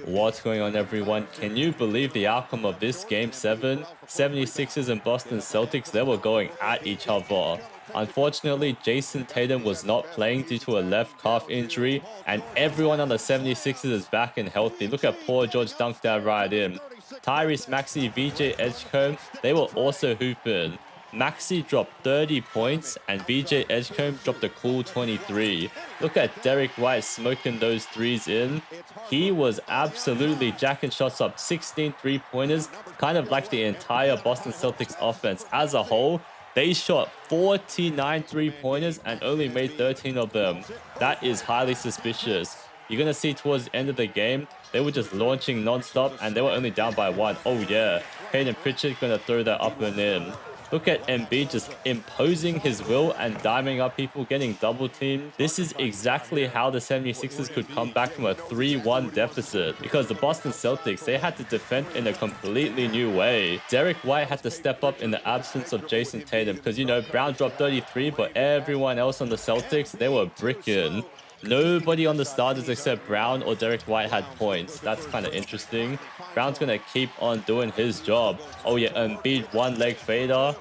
What's going on, everyone? Can you believe the outcome of this Game 7? 76ers and Boston Celtics, they were going at each other. Unfortunately, Jayson Tatum was not playing due to a left calf injury, and everyone on the 76ers is back and healthy. Look at poor George dunk that right in. Tyrese Maxey, VJ Edgecombe, they were also hooping. Maxey dropped 30 points and VJ Edgecombe dropped a cool 23. Look at Derrick White smoking those threes in. He was absolutely jacking shots up, 16 three-pointers, kind of like the entire Boston Celtics offense as a whole. They shot 49 three-pointers and only made 13 of them. That is highly suspicious. You're going to see towards the end of the game, they were just launching non-stop and they were only down by one. Oh yeah, Peyton Pritchard going to throw that up and in. Look at Embiid just imposing his will and diming up people, getting double teamed. This is exactly how the 76ers could come back from a 3-1 deficit, because the Boston Celtics, they had to defend in a completely new way. Derrick White had to step up in the absence of Jayson Tatum because, you know, Brown dropped 33, but everyone else on the Celtics, they were bricking. Nobody on the starters except Brown or Derrick White had points. That's kind of interesting. Brown's going to keep on doing his job. Oh yeah, Embiid one-leg fader.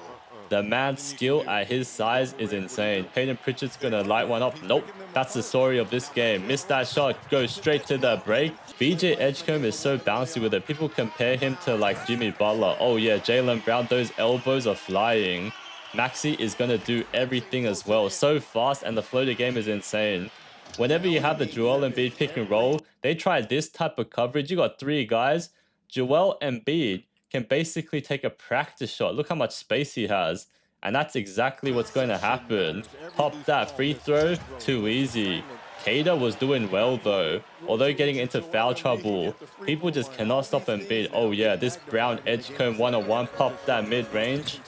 The man's skill at his size is insane. Peyton Pritchard's going to light one up. Nope. That's the story of this game. Missed that shot. Goes straight to the break. VJ Edgecombe is so bouncy with it. People compare him to like Jimmy Butler. Oh yeah, Jaylen Brown. Those elbows are flying. Maxey is going to do everything as well. So fast, and the floater game is insane. Whenever you have the Joel Embiid pick and roll, they try this type of coverage. You got three guys. Joel Embiid can basically take a practice shot. Look how much space he has. And that's exactly what's going to happen. Pop that free throw. Too easy. Kader was doing well though. Although getting into foul trouble, people just cannot stop Embiid. Oh yeah, this Brown Edgecombe 101. Pop that mid-range.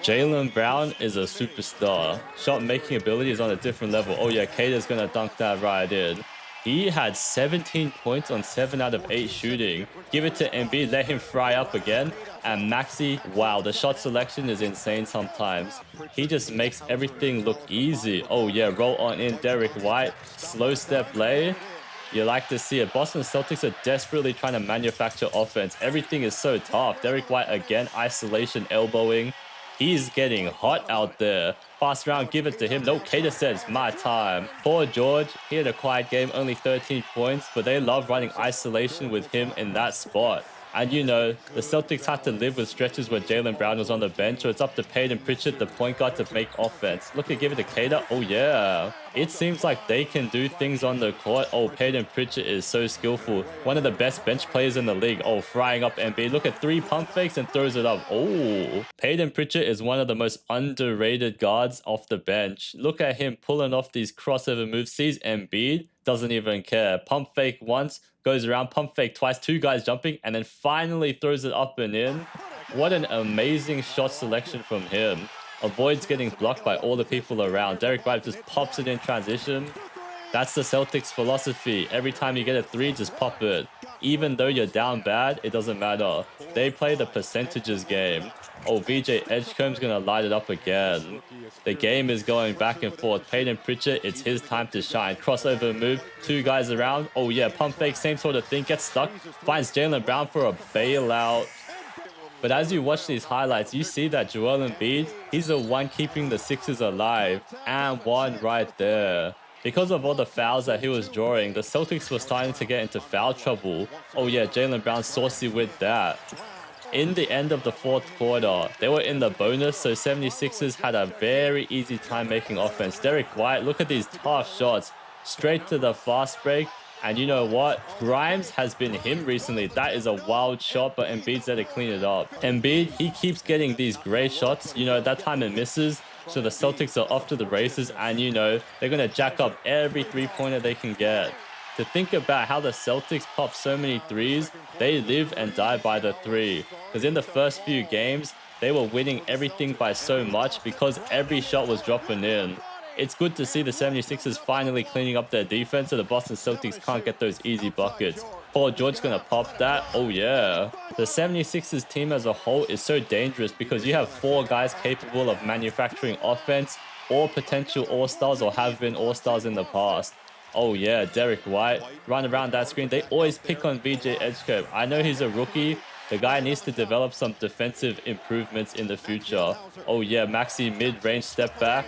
Jaylen Brown is a superstar. Shot making ability is on a different level. Oh yeah, Kader's gonna dunk that right in. He had 17 points on 7 out of 8 shooting. Give it to Embiid, let him fry up again. And Maxey, wow, the shot selection is insane sometimes. He just makes everything look easy. Oh yeah, roll on in Derrick White. Slow step lay. You like to see it. Boston Celtics are desperately trying to manufacture offense. Everything is so tough. Derrick White again, isolation elbowing. He's getting hot out there. Fast round, give it to him. No, Kader says, my time. Poor George, he had a quiet game, only 13 points, but they love running isolation with him in that spot. And you know, the Celtics had to live with stretches where Jaylen Brown was on the bench, so it's up to Peyton Pritchard, the point guard, to make offense. Look at give it to Kader. Oh yeah. It seems like they can do things on the court. Oh, Peyton Pritchard is so skillful. One of the best bench players in the league. Oh, frying up Embiid. Look at 3 pump fakes and throws it up. Oh, Peyton Pritchard is one of the most underrated guards off the bench. Look at him pulling off these crossover moves. Sees Embiid, doesn't even care. Pump fake once, goes around, pump fake twice, 2 guys jumping, and then finally throws it up and in. What an amazing shot selection from him. Avoids getting blocked by all the people around. Derrick White just pops it in transition. That's the Celtics philosophy. Every time you get a 3, just pop it. Even though you're down bad, it doesn't matter. They play the percentages game. Oh, VJ Edgecombe's going to light it up again. The game is going back and forth. Peyton Pritchard, it's his time to shine. Crossover move, 2 guys around. Oh yeah, pump fake, same sort of thing. Gets stuck. Finds Jaylen Brown for a bailout. But as you watch these highlights, you see that Joel Embiid, he's the one keeping the Sixers alive. And one right there. Because of all the fouls that he was drawing, the Celtics were starting to get into foul trouble. Oh yeah, Jaylen Brown saucy with that. In the end of the 4th quarter, they were in the bonus, so 76ers had a very easy time making offense. Derrick White, look at these tough shots. Straight to the fast break. And you know what? Grimes has been him recently. That is a wild shot, but Embiid's there to clean it up. Embiid, he keeps getting these great shots. You know, that time it misses. So the Celtics are off to the races, and you know, they're going to jack up every 3-pointer they can get. To think about how the Celtics pop so many 3s, they live and die by the 3. Because in the first few games, they were winning everything by so much because every shot was dropping in. It's good to see the 76ers finally cleaning up their defense so the Boston Celtics can't get those easy buckets. Paul George's going to pop that. Oh yeah. The 76ers team as a whole is so dangerous because you have 4 guys capable of manufacturing offense, or potential all-stars or have been all-stars in the past. Oh yeah, Derrick White, run around that screen. They always pick on VJ Edgecombe. I know he's a rookie. The guy needs to develop some defensive improvements in the future. Oh yeah, Maxey mid-range step back.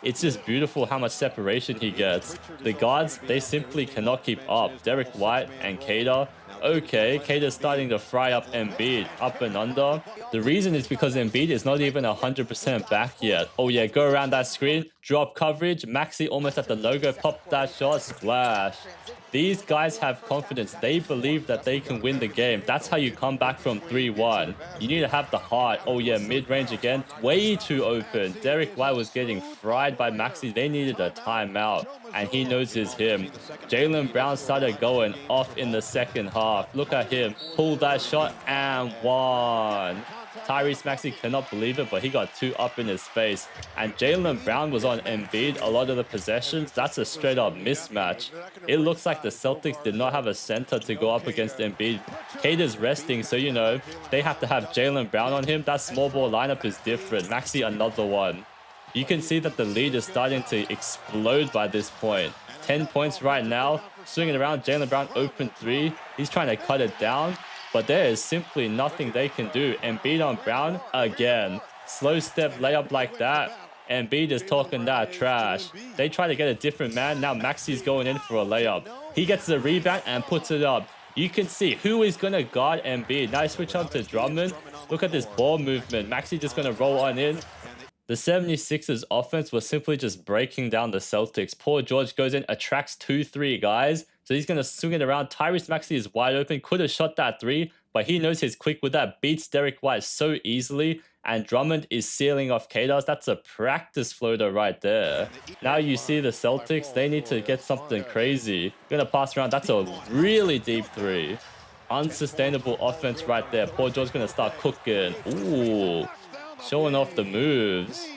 It's just beautiful how much separation he gets. The guards, they simply cannot keep up. Derrick White and Cater. Okay, Cater's starting to fry up Embiid, up and under. The reason is because Embiid is not even 100% back yet. Oh yeah, go around that screen, drop coverage, Maxey almost at the logo, pop that shot, splash. These guys have confidence. They believe that they can win the game. That's how you come back from 3-1. You need to have the heart. Oh yeah, mid-range again. Way too open. Derrick White was getting fried by Maxey. They needed a timeout. And he knows it's him. Jaylen Brown started going off in the second half. Look at him. Pulled that shot and won. Tyrese Maxey cannot believe it, but he got 2 up in his face. And Jaylen Brown was on Embiid a lot of the possessions. That's a straight-up mismatch. It looks like the Celtics did not have a center to go up against Embiid. Cater's resting, so, you know, they have to have Jaylen Brown on him. That small ball lineup is different. Maxey, another one. You can see that the lead is starting to explode by this point. 10 points right now. Swinging around, Jaylen Brown open 3. He's trying to cut it down. But there is simply nothing they can do. Embiid on Brown again. Slow step layup like that. Embiid is talking that trash. They try to get a different man. Now Maxey's going in for a layup. He gets the rebound and puts it up. You can see who is going to guard Embiid. Now switch on to Drummond. Look at this ball movement. Maxey just going to roll on in. The 76ers offense was simply just breaking down the Celtics. Paul George goes in, attracts 2-3 guys. So he's going to swing it around. Tyrese Maxey is wide open. Could have shot that 3, but he knows he's quick with that. Beats Derrick White so easily. And Drummond is sealing off Katars. That's a practice floater right there. Now you see the Celtics. They need to get something crazy. Going to pass around. That's a really deep 3. Unsustainable offense right there. Paul George going to start cooking. Ooh. Showing off the moves.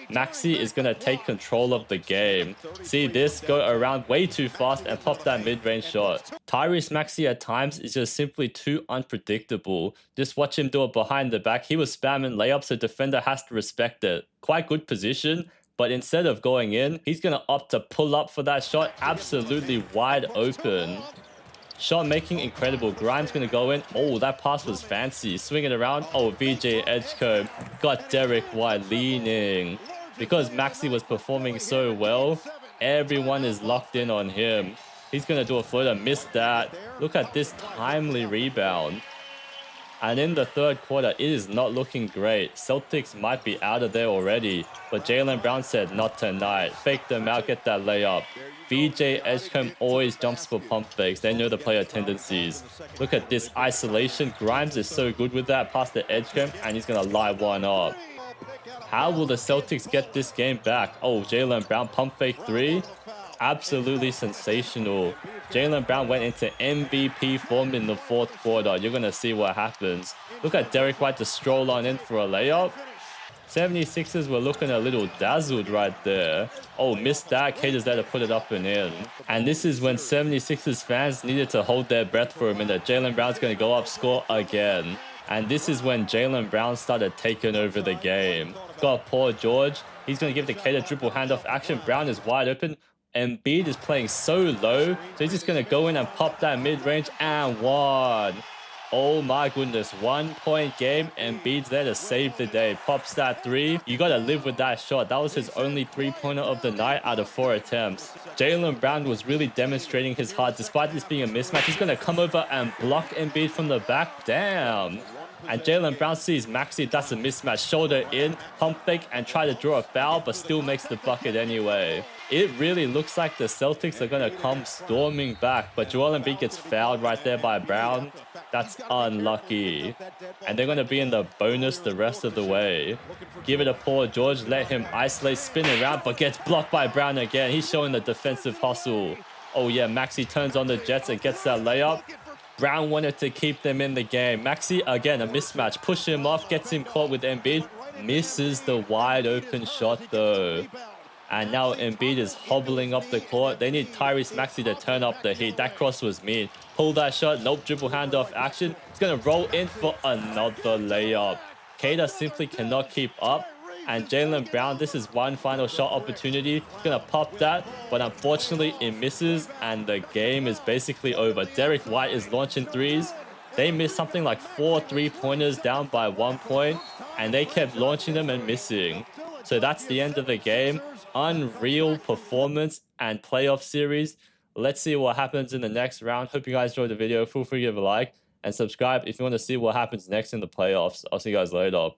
Maxey is going to take control of the game. See this? Go around way too fast and pop that mid-range shot. Tyrese Maxey at times is just simply too unpredictable. Just watch him do it behind the back. He was spamming layups, so defender has to respect it. Quite good position, but instead of going in, he's going to opt to pull up for that shot. Absolutely wide open. Shot making incredible. Grimes going to go in. Oh, that pass was fancy. Swing it around. Oh, VJ Edgecombe got Derrick White leaning. Because Maxey was performing so well, everyone is locked in on him. He's going to do a floater. Missed that. Look at this timely rebound. And in the third quarter, it is not looking great. Celtics might be out of there already. But Jaylen Brown said, not tonight. Fake them out, get that layup. VJ Edgecombe always jumps for pump fakes. They know the player tendencies. Look at this isolation. Grimes is so good with that. Past the Edgecombe, and he's going to light one up. How will the Celtics get this game back? Oh, Jaylen Brown pump fake 3. Absolutely sensational. Jaylen Brown went into MVP form in the fourth quarter. You're going to see what happens. Look at Derrick White to stroll on in for a layup. 76ers were looking a little dazzled right there. Oh, missed that. Cater's there to put it up and in. And this is when 76ers fans needed to hold their breath for a minute. Jaylen Brown's going to go up, score again. And this is when Jaylen Brown started taking over the game. Got Paul George. He's going to give the Cater dribble handoff action. Brown is wide open. Embiid is playing so low. So he's just going to go in and pop that mid-range and one. Oh my goodness. 1 point game. Embiid's there to save the day. Pops that 3. You got to live with that shot. That was his only 3-pointer of the night out of 4 attempts. Jaylen Brown was really demonstrating his heart. Despite this being a mismatch, he's going to come over and block Embiid from the back. Damn. And Jaylen Brown sees Maxey. That's a mismatch. Shoulder in, pump fake, and try to draw a foul, but still makes the bucket anyway. It really looks like the Celtics are going to come storming back, but Joel Embiid gets fouled right there by Brown. That's unlucky. And they're going to be in the bonus the rest of the way. Give it to Paul George. Let him isolate, spin around, but gets blocked by Brown again. He's showing the defensive hustle. Oh yeah, Maxey turns on the Jets and gets that layup. Brown wanted to keep them in the game. Maxey, again, a mismatch. Push him off, gets him caught with Embiid. Misses the wide open shot though. And now Embiid is hobbling up the court. They need Tyrese Maxey to turn up the heat. That cross was mean. Pull that shot. Nope, dribble handoff action. He's going to roll in for another layup. Cater simply cannot keep up. And Jaylen Brown, this is one final shot opportunity. He's gonna pop that, but unfortunately it misses, and the game is basically over. Derrick White is launching threes. They missed something like 4 3-pointers down by 1 point, and they kept launching them and missing. So that's the end of the game. Unreal performance and playoff series. Let's see what happens in the next round. Hope you guys enjoyed the video. Feel free to give a like and subscribe if you want to see what happens next in the playoffs. I'll see you guys later.